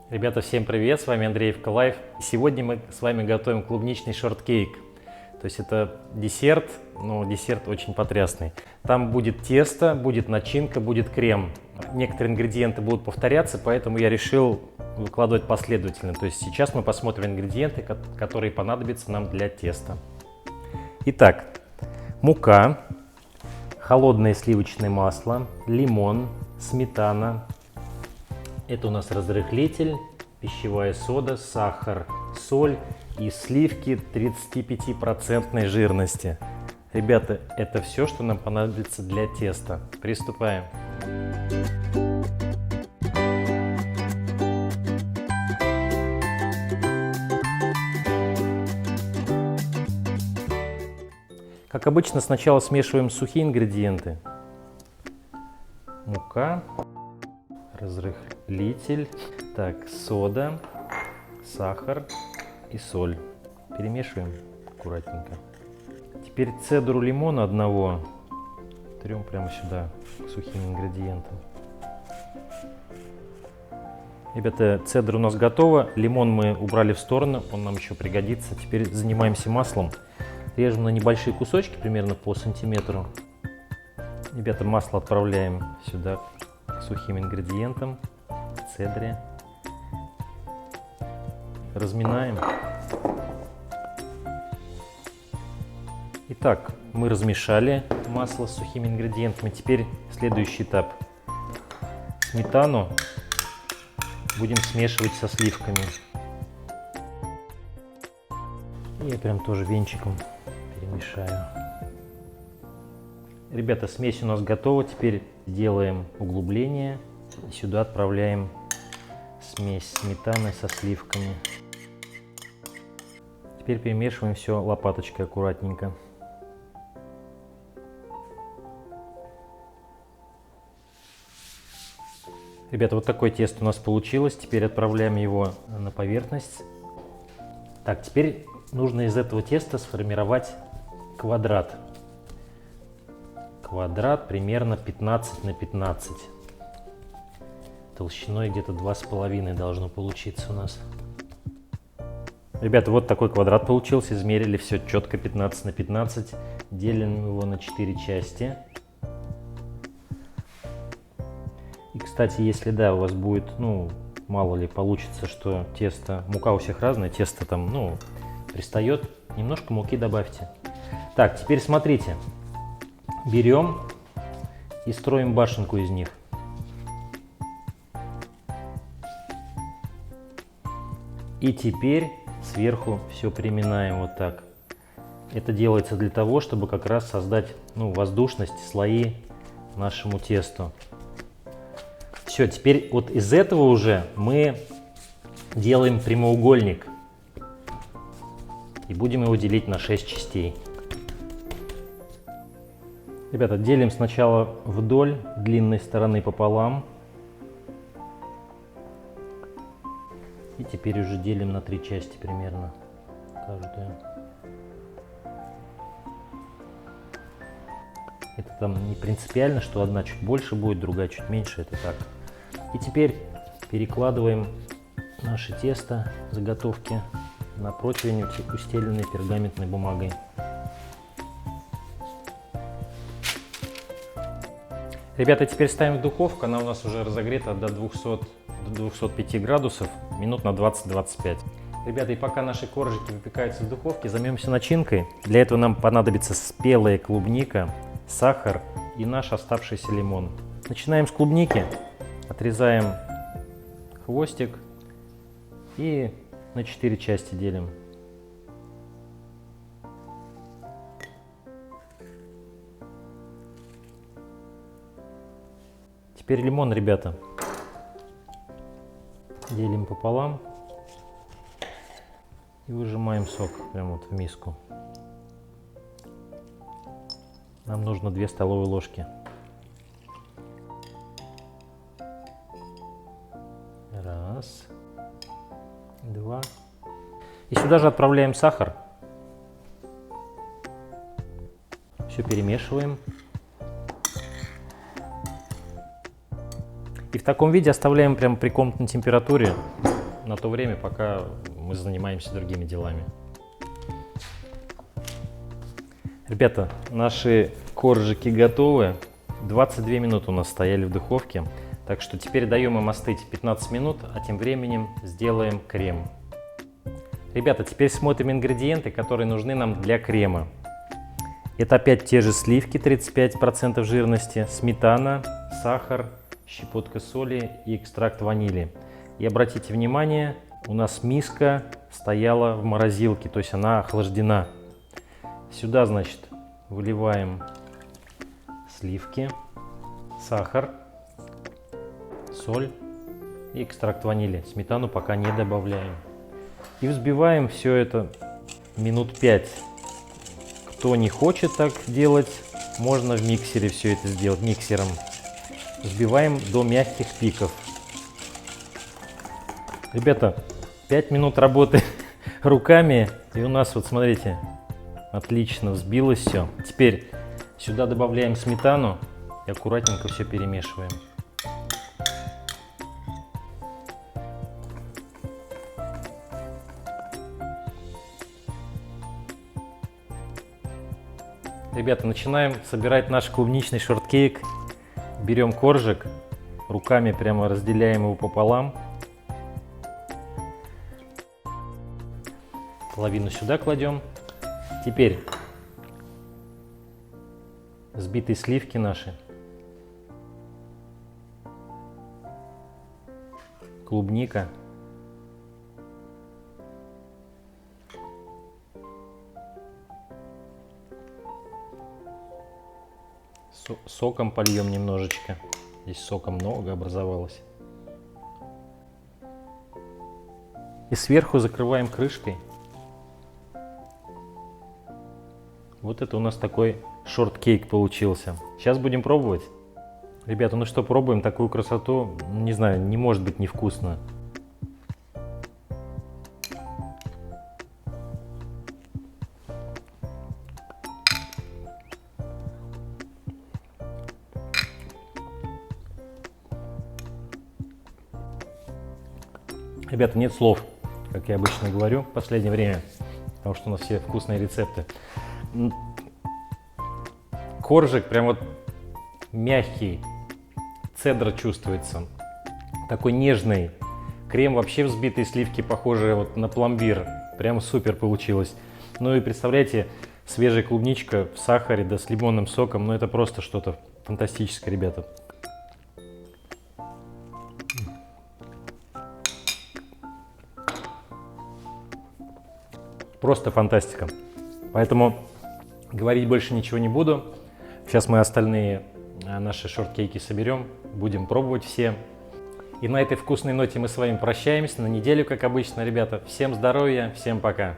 Ребята, всем привет, с вами Андреевка Лайф. Сегодня мы с вами готовим клубничный шорткейк. То есть это десерт, но десерт очень потрясный. Там будет тесто, будет начинка, будет крем. Некоторые ингредиенты будут повторяться, поэтому я решил выкладывать последовательно. То есть сейчас мы посмотрим ингредиенты, которые понадобятся нам для теста. Итак, мука, холодное сливочное масло, лимон, сметана. Это у нас разрыхлитель, пищевая сода, сахар, соль и сливки 35% жирности. Ребята, это все, что нам понадобится для теста. Приступаем. Как обычно, сначала смешиваем сухие ингредиенты. Мука, разрыхлитель, так, сода, сахар и соль. Перемешиваем аккуратненько. Теперь цедру лимона одного трем прямо сюда, к сухим ингредиентам. Ребята, цедра у нас готова. Лимон мы убрали в сторону, он нам еще пригодится. Теперь занимаемся маслом. Режем на небольшие кусочки, примерно по сантиметру. Ребята, масло отправляем сюда, к сухим ингредиентам, к цедре. Разминаем. Итак, мы размешали масло с сухими ингредиентами. Теперь следующий этап. Сметану будем смешивать со сливками. И я прям тоже венчиком перемешаю. Ребята, смесь у нас готова. Теперь делаем углубление. И сюда отправляем смесь сметаны со сливками. Теперь перемешиваем все лопаточкой аккуратненько. Ребята, вот такое тесто у нас получилось. Теперь отправляем его на поверхность. Так, теперь нужно из этого теста сформировать квадрат. Квадрат примерно 15 на 15. Толщиной где-то 2,5 должно получиться у нас. Ребята, вот такой квадрат получился. Измерили все четко 15 на 15. Делим его на 4 части. И, кстати, если да, у вас будет, мало ли получится, что тесто, мука у всех разная, тесто там, пристает, немножко муки добавьте. Так, теперь смотрите. Берем и строим башенку из них. И теперь сверху все приминаем вот так. Это делается для того, чтобы как раз создать воздушность, слои нашему тесту. Все, теперь вот из этого уже мы делаем прямоугольник. И будем его делить на 6 частей. Ребята, делим сначала вдоль длинной стороны пополам. И теперь уже делим на 3 части примерно каждую. Это там не принципиально, что одна чуть больше будет, другая чуть меньше, это так. И теперь перекладываем наше тесто, заготовки на противень, устеленный пергаментной бумагой. Ребята, теперь ставим в духовку, она у нас уже разогрета до 205 градусов, минут на 20-25. Ребята, и пока наши коржики выпекаются в духовке, займемся начинкой. Для этого нам понадобится спелая клубника, сахар и наш оставшийся лимон. Начинаем с клубники, отрезаем хвостик и на 4 части делим. Теперь лимон, ребята, делим пополам и выжимаем сок прямо вот в миску. Нам нужно 2 столовые ложки. Раз, 2. И сюда же отправляем сахар. Все перемешиваем. И в таком виде оставляем прямо при комнатной температуре на то время, пока мы занимаемся другими делами. Ребята, наши коржики готовы. 22 минуты у нас стояли в духовке. Так что теперь даем им остыть 15 минут, а тем временем сделаем крем. Ребята, теперь смотрим ингредиенты, которые нужны нам для крема. Это опять те же сливки, 35% жирности, сметана, сахар, щепотка соли и экстракт ванили. И обратите внимание, у нас миска стояла в морозилке, то есть она охлаждена. Сюда, значит, выливаем сливки, сахар, соль и экстракт ванили. Сметану пока не добавляем. И взбиваем все это минут 5. Кто не хочет так делать, можно в миксере все это сделать, миксером. Взбиваем до мягких пиков. Ребята, 5 минут работы руками, и у нас, вот смотрите, отлично взбилось все. Теперь сюда добавляем сметану и аккуратненько все перемешиваем. Ребята, начинаем собирать наш клубничный шорткейк. Берем коржик, руками прямо разделяем его пополам. Половину сюда кладем. Теперь взбитые сливки наши, клубника, соком польем немножечко. Здесь сока много образовалось. И сверху закрываем крышкой. Вот это у нас такой шорткейк получился. Сейчас будем пробовать. Ребята, ну что, пробуем такую красоту. Не знаю, не может быть невкусно. Ребята, нет слов, как я обычно говорю в последнее время, потому что у нас все вкусные рецепты. Коржик прям вот мягкий, цедра чувствуется, такой нежный. Крем вообще взбитые сливки, похожие вот на пломбир, прям супер получилось. Ну и представляете, свежая клубничка в сахаре, да с лимонным соком, ну это просто что-то фантастическое, ребята. Просто фантастика. Поэтому говорить больше ничего не буду. Сейчас мы остальные наши шорткейки соберем, будем пробовать все. И на этой вкусной ноте мы с вами прощаемся на неделю, как обычно, ребята. Всем здоровья, всем пока.